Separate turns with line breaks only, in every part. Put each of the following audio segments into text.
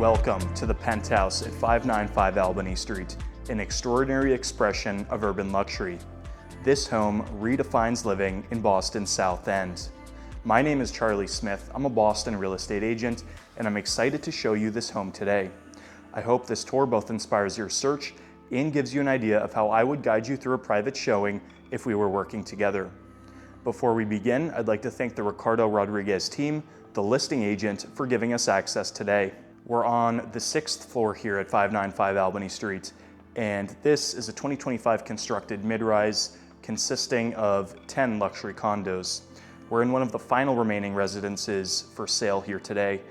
Welcome to the Penthouse at 595 Albany Street, an extraordinary expression of urban luxury. This home redefines living in Boston's South End. My name is Charlie Smith. I'm a Boston real estate agent, and I'm excited to show you this home today. I hope this tour both inspires your search and gives you an idea of how I would guide you through a private showing if we were working together. Before we begin, I'd like to thank the Ricardo Rodriguez team, the listing agent, for giving us access today. We're on the 6th floor here at 595 Albany Street, and this is a 2025 constructed mid-rise consisting of 10 luxury condos. We're in one of the final remaining residences for sale here today,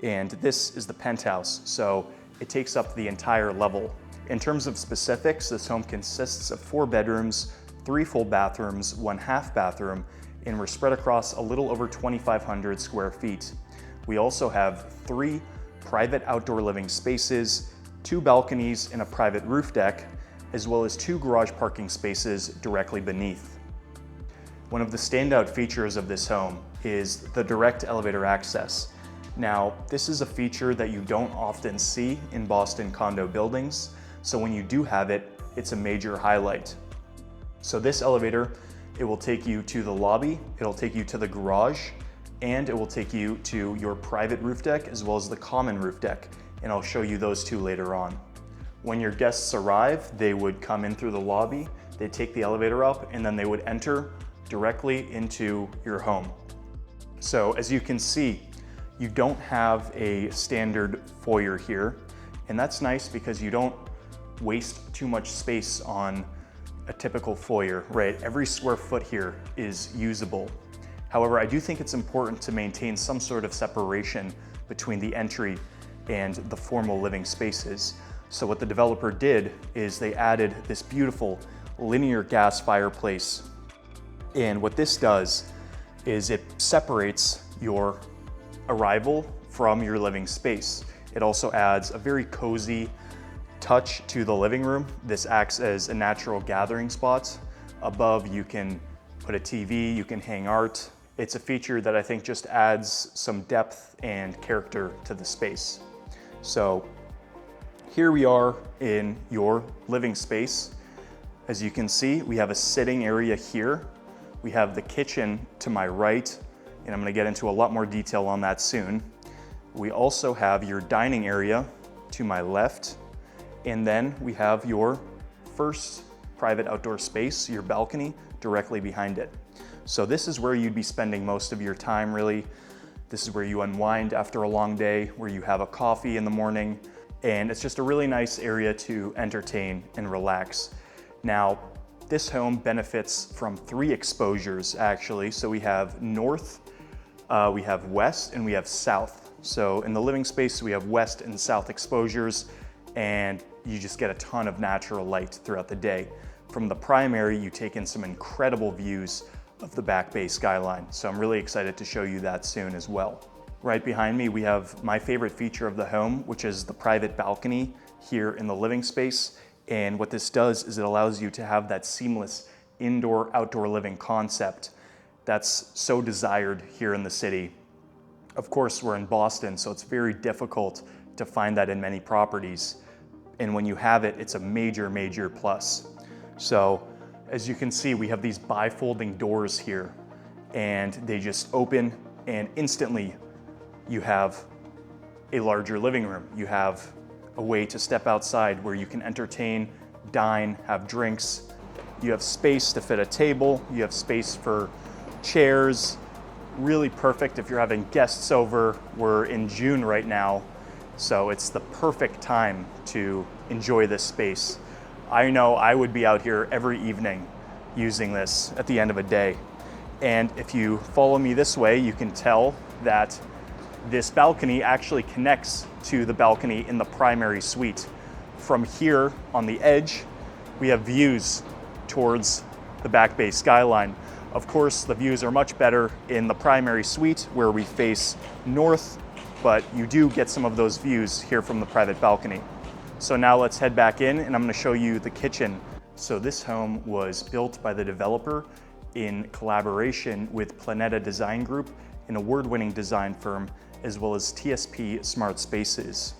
and this is the penthouse, so it takes up the entire level. In terms of specifics, this home consists of 4 bedrooms, 3 full bathrooms, 1 half bathroom, and we're spread across a little over 2,500 square feet. We also have 3 private outdoor living spaces, 2 balconies and a private roof deck, as well as 2 garage parking spaces directly beneath. One of the standout features of this home is the direct elevator access. Now, this is a feature that you don't often see in Boston condo buildings, so when you do have it, it's a major highlight. So this elevator, it will take you to the lobby, it'll take you to the garage, and it will take you to your private roof deck as well as the common roof deck, and I'll show you those 2 later on. When your guests arrive, they would come in through the lobby, they'd take the elevator up, and then they would enter directly into your home. So as you can see, you don't have a standard foyer here, and that's nice because you don't waste too much space on a typical foyer, right? Every square foot here is usable. However, I do think it's important to maintain some sort of separation between the entry and the formal living spaces. So what the developer did is they added this beautiful linear gas fireplace. And what this does is it separates your arrival from your living space. It also adds a very cozy touch to the living room. This acts as a natural gathering spot. Above, you can put a TV, you can hang art. It's a feature that I think just adds some depth and character to the space. So here we are in your living space. As you can see, we have a sitting area here. We have the kitchen to my right, and I'm going to get into a lot more detail on that soon. We also have your dining area to my left, and then we have your first private outdoor space, your balcony, directly behind it. So this is where you'd be spending most of your time, really. This is where you unwind after a long day, where you have a coffee in the morning, and it's just a really nice area to entertain and relax. Now, this home benefits from 3 exposures, actually. So we have north, we have west, and we have south. So in the living space, we have west and south exposures, and you just get a ton of natural light throughout the day. From the primary, you take in some incredible views of the Back Bay skyline. So I'm really excited to show you that soon as well. Right behind me, we have my favorite feature of the home, which is the private balcony here in the living space. And what this does is it allows you to have that seamless indoor-outdoor living concept that's so desired here in the city. Of course, we're in Boston, so it's very difficult to find that in many properties. And when you have it, it's a major, major plus. So as you can see, we have these bifolding doors here, and they just open, and instantly you have a larger living room. You have a way to step outside where you can entertain, dine, have drinks. You have space to fit a table. You have space for chairs. Really perfect if you're having guests over. We're in June right now, so it's the perfect time to enjoy this space. I know I would be out here every evening using this at the end of a day. And if you follow me this way, you can tell that this balcony actually connects to the balcony in the primary suite. From here on the edge, we have views towards the Back Bay skyline. Of course, the views are much better in the primary suite where we face north, but you do get some of those views here from the private balcony. So now let's head back in, and I'm going to show you the kitchen. So this home was built by the developer in collaboration with Planeta Design Group, an award-winning design firm, as well as TSP Smart Spaces.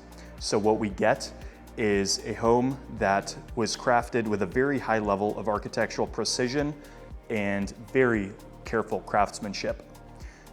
So what we get is a home that was crafted with a very high level of architectural precision and very careful craftsmanship.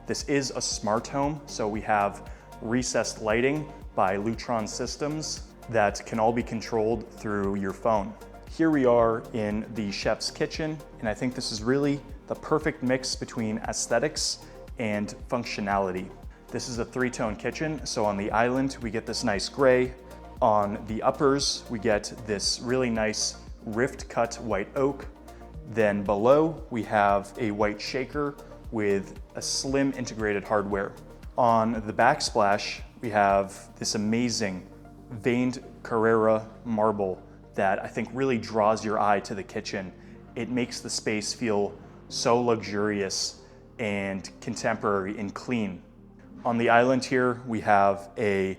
This is a smart home, so we have recessed lighting by Lutron systems that can all be controlled through your phone. Here we are in the chef's kitchen, and I think this is really the perfect mix between aesthetics and functionality. This is a three-tone kitchen, so on the island we get this nice gray. On the uppers we get this really nice rift-cut white oak. Then below we have a white shaker with a slim integrated hardware. On the backsplash we have this amazing veined Carrara marble that I think really draws your eye to the kitchen. It makes the space feel so luxurious and contemporary and clean. On the island here, we have a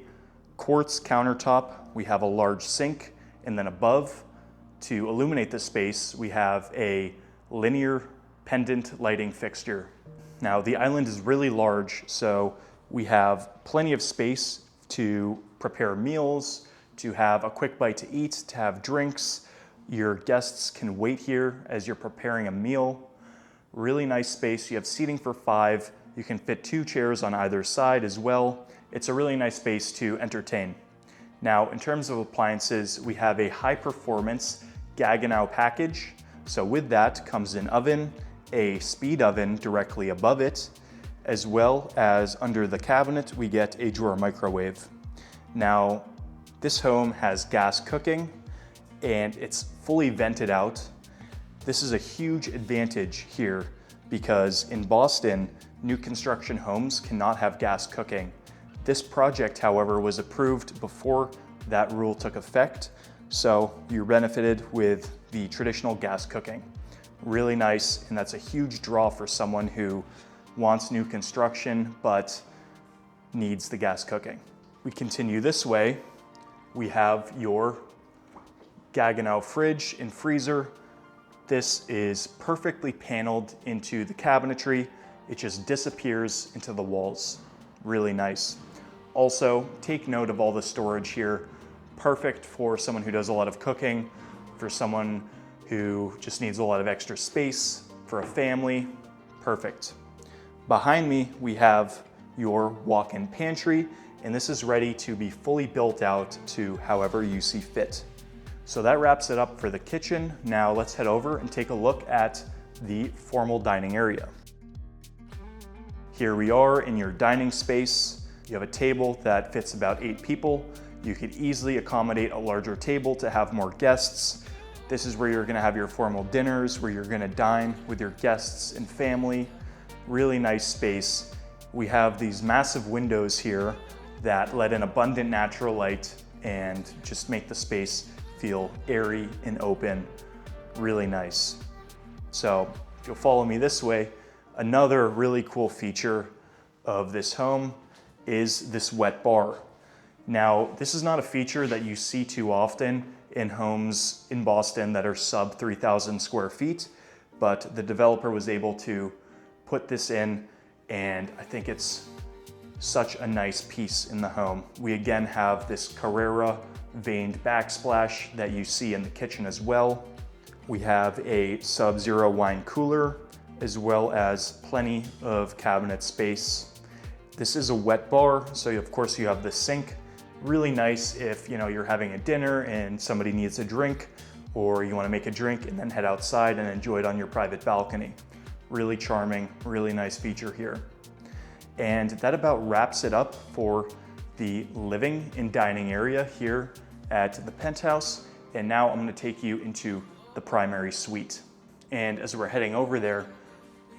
quartz countertop, we have a large sink, and then above, to illuminate the space, we have a linear pendant lighting fixture. Now, the island is really large, so we have plenty of space to prepare meals, to have a quick bite to eat, to have drinks. Your guests can wait here as you're preparing a meal. Really nice space. You have seating for 5. You can fit 2 chairs on either side as well. It's a really nice space to entertain. Now, in terms of appliances, we have a high performance Gaggenau package. So with that comes an oven, a speed oven directly above it, as well as under the cabinet, we get a drawer microwave. Now, this home has gas cooking and it's fully vented out. This is a huge advantage here because in Boston, new construction homes cannot have gas cooking. This project, however, was approved before that rule took effect, so you're benefited with the traditional gas cooking. Really nice, and that's a huge draw for someone who wants new construction but needs the gas cooking. We continue this way. We have your Gaggenau fridge and freezer. This is perfectly paneled into the cabinetry. It just disappears into the walls. Really nice. Also, take note of all the storage here. Perfect for someone who does a lot of cooking, for someone who just needs a lot of extra space, for a family. Perfect. Behind me, we have your walk-in pantry, and this is ready to be fully built out to however you see fit. So that wraps it up for the kitchen. Now let's head over and take a look at the formal dining area. Here we are in your dining space. You have a table that fits about 8 people. You could easily accommodate a larger table to have more guests. This is where you're gonna have your formal dinners, where you're gonna dine with your guests and family. Really nice space. We have these massive windows here that let in abundant natural light and just make the space feel airy and open. Really nice. So if you'll follow me this way, another really cool feature of this home is this wet bar. Now, this is not a feature that you see too often in homes in Boston that are sub 3,000 square feet, but the developer was able to put this in, and I think it's such a nice piece in the home. We again have this Carrara veined backsplash that you see in the kitchen as well. We have a Sub-Zero wine cooler, as well as plenty of cabinet space. This is a wet bar, so of course you have the sink. Really nice if you're having a dinner and somebody needs a drink, or you want to make a drink and then head outside and enjoy it on your private balcony. Really charming, really nice feature here. And that about wraps it up for the living and dining area here at the Penthouse. And now I'm going to take you into the primary suite. And as we're heading over there,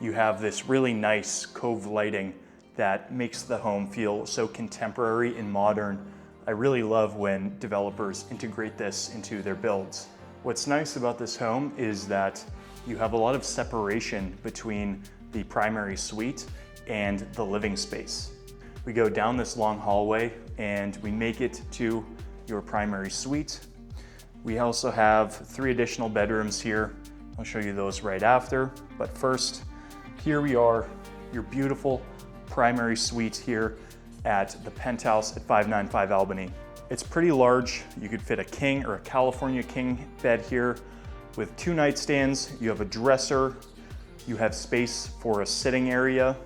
you have this really nice cove lighting that makes the home feel so contemporary and modern. I really love when developers integrate this into their builds. What's nice about this home is that you have a lot of separation between the primary suite and the living space. We go down this long hallway and we make it to your primary suite. We also have 3 additional bedrooms here. I'll show you those right after. But first, here we are, your beautiful primary suite here at the Penthouse at 595 Albany. It's pretty large. You could fit a king or a California king bed here with 2 nightstands. You have a dresser. You have space for a sitting area.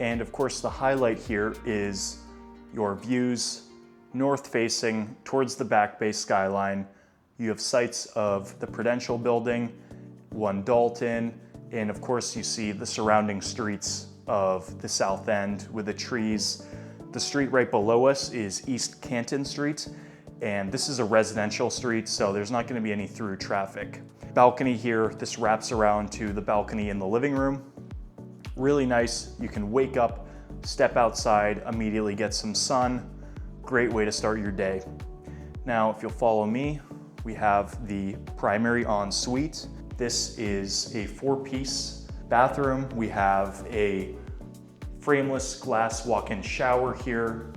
And of course, the highlight here is your views north facing towards the Back Bay skyline. You have sights of the Prudential building, 1 Dalton, and of course you see the surrounding streets of the South End with the trees. The street right below us is East Canton Street, and this is a residential street, so there's not going to be any through traffic. Balcony here, this wraps around to the balcony in the living room. Really nice. You can wake up, step outside, immediately get some sun. Great way to start your day. Now, if you'll follow me, we have the primary ensuite. This is a 4-piece bathroom. We have a frameless glass walk-in shower here.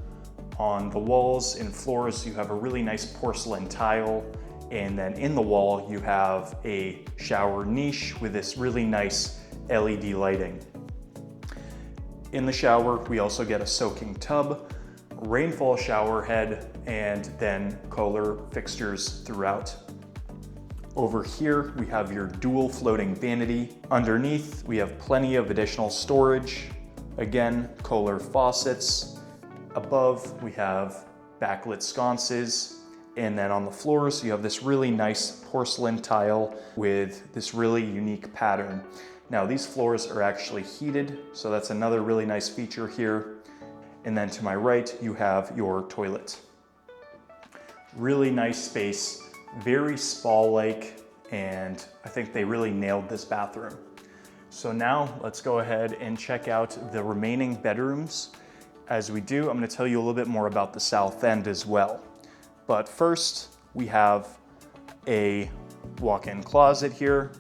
On the walls and floors, you have a really nice porcelain tile. And then in the wall, you have a shower niche with this really nice LED lighting. In the shower, we also get a soaking tub, rainfall shower head, and then Kohler fixtures throughout. Over here, we have your dual floating vanity. Underneath, we have plenty of additional storage. Again, Kohler faucets. Above, we have backlit sconces. And then on the floors, you have this really nice porcelain tile with this really unique pattern. Now, these floors are actually heated, so that's another really nice feature here. And then to my right, you have your toilet. Really nice space, very spa-like, and I think they really nailed this bathroom. So now let's go ahead and check out the remaining bedrooms. As we do, I'm going to tell you a little bit more about the South End as well. But first, we have a walk-in closet here.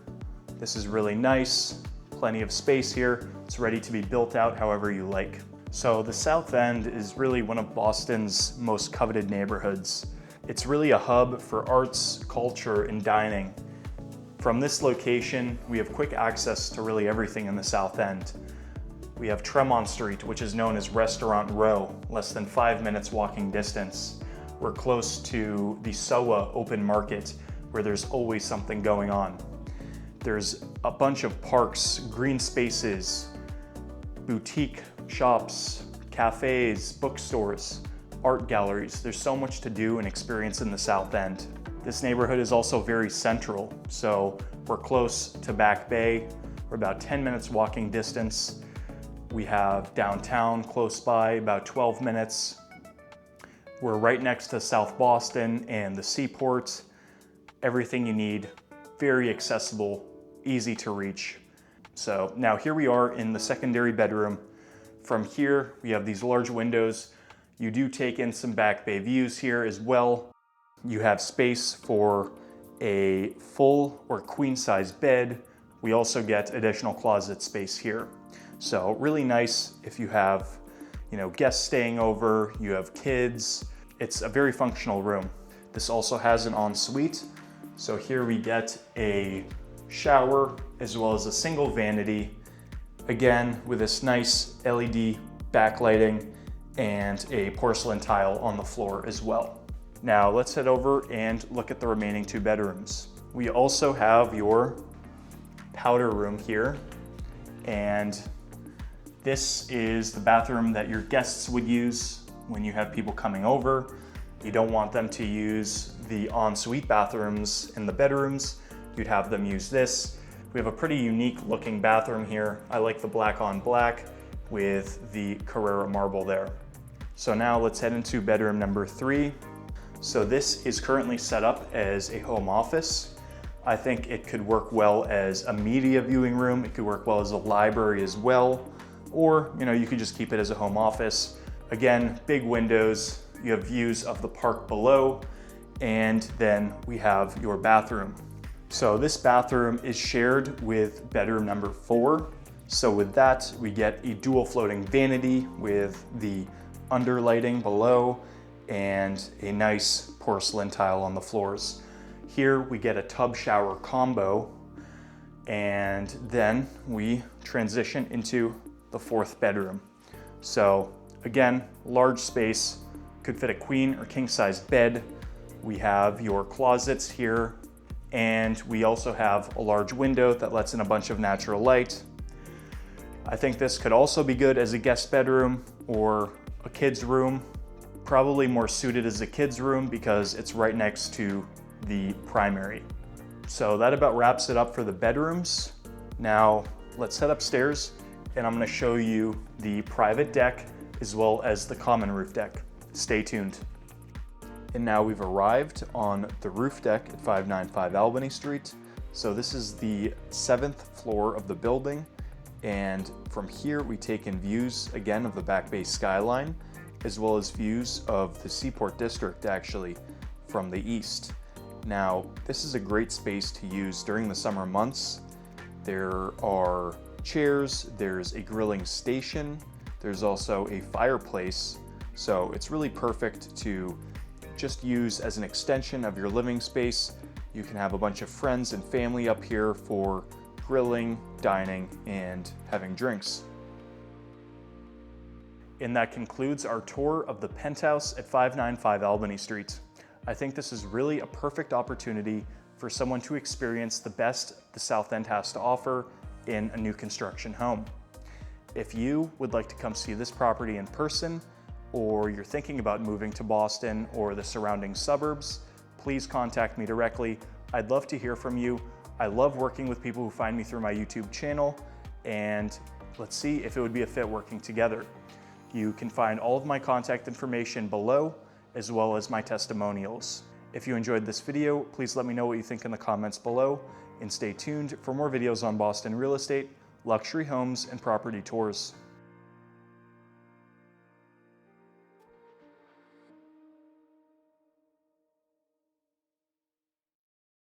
This is really nice, plenty of space here. It's ready to be built out however you like. So the South End is really one of Boston's most coveted neighborhoods. It's really a hub for arts, culture, and dining. From this location, we have quick access to really everything in the South End. We have Tremont Street, which is known as Restaurant Row, less than 5 minutes walking distance. We're close to the SOA open market, where there's always something going on. There's a bunch of parks, green spaces, boutique shops, cafes, bookstores, art galleries. There's so much to do and experience in the South End. This neighborhood is also very central, so we're close to Back Bay. We're about 10 minutes walking distance. We have downtown close by, about 12 minutes. We're right next to South Boston and the seaport. Everything you need, very accessible, easy to reach. So now here we are in the secondary bedroom. From here, we have these large windows. You do take in some Back Bay views here as well. You have space for a full or queen size bed. We also get additional closet space here. So really nice if you have, guests staying over, you have kids. It's a very functional room. This also has an ensuite. So here we get a shower as well as a single vanity. Again, with this nice LED backlighting and a porcelain tile on the floor as well. Now let's head over and look at the remaining 2 bedrooms. We also have your powder room here, and this is the bathroom that your guests would use when you have people coming over. You don't want them to use the ensuite bathrooms in the bedrooms. You'd have them use this. We have a pretty unique looking bathroom here. I like the black on black with the Carrara marble there. So now let's head into bedroom number 3. So this is currently set up as a home office. I think it could work well as a media viewing room. It could work well as a library as well. Or, you could just keep it as a home office. Again, big windows. You have views of the park below. And then we have your bathroom. So this bathroom is shared with bedroom number 4. So with that, we get a dual floating vanity with the underlighting below and a nice porcelain tile on the floors. Here we get a tub shower combo, and then we transition into the 4th bedroom. So again, large space, Could fit a queen or king size bed. We have your closets here, and we also have a large window that lets in a bunch of natural light. I think this could also be good as a guest bedroom or a kid's room. Probably more suited as a kid's room because it's right next to the primary. So that about wraps it up for the bedrooms. Now let's head upstairs and I'm going to show you the private deck as well as the common roof deck. Stay tuned. And now we've arrived on the roof deck at 595 Albany Street. So this is the 7th floor of the building. And from here we take in views again of the Back Bay skyline, as well as views of the Seaport District actually from the east. Now, this is a great space to use during the summer months. There are chairs, there's a grilling station, there's also a fireplace. So it's really perfect to just use as an extension of your living space. You can have a bunch of friends and family up here for grilling, dining, and having drinks. And that concludes our tour of the Penthouse at 595 Albany Street. I think this is really a perfect opportunity for someone to experience the best the South End has to offer in a new construction home. If you would like to come see this property in person, or you're thinking about moving to Boston or the surrounding suburbs, please contact me directly. I'd love to hear from you. I love working with people who find me through my YouTube channel, and let's see if it would be a fit working together. You can find all of my contact information below, as well as my testimonials. If you enjoyed this video, please let me know what you think in the comments below, and stay tuned for more videos on Boston real estate, luxury homes, and property tours.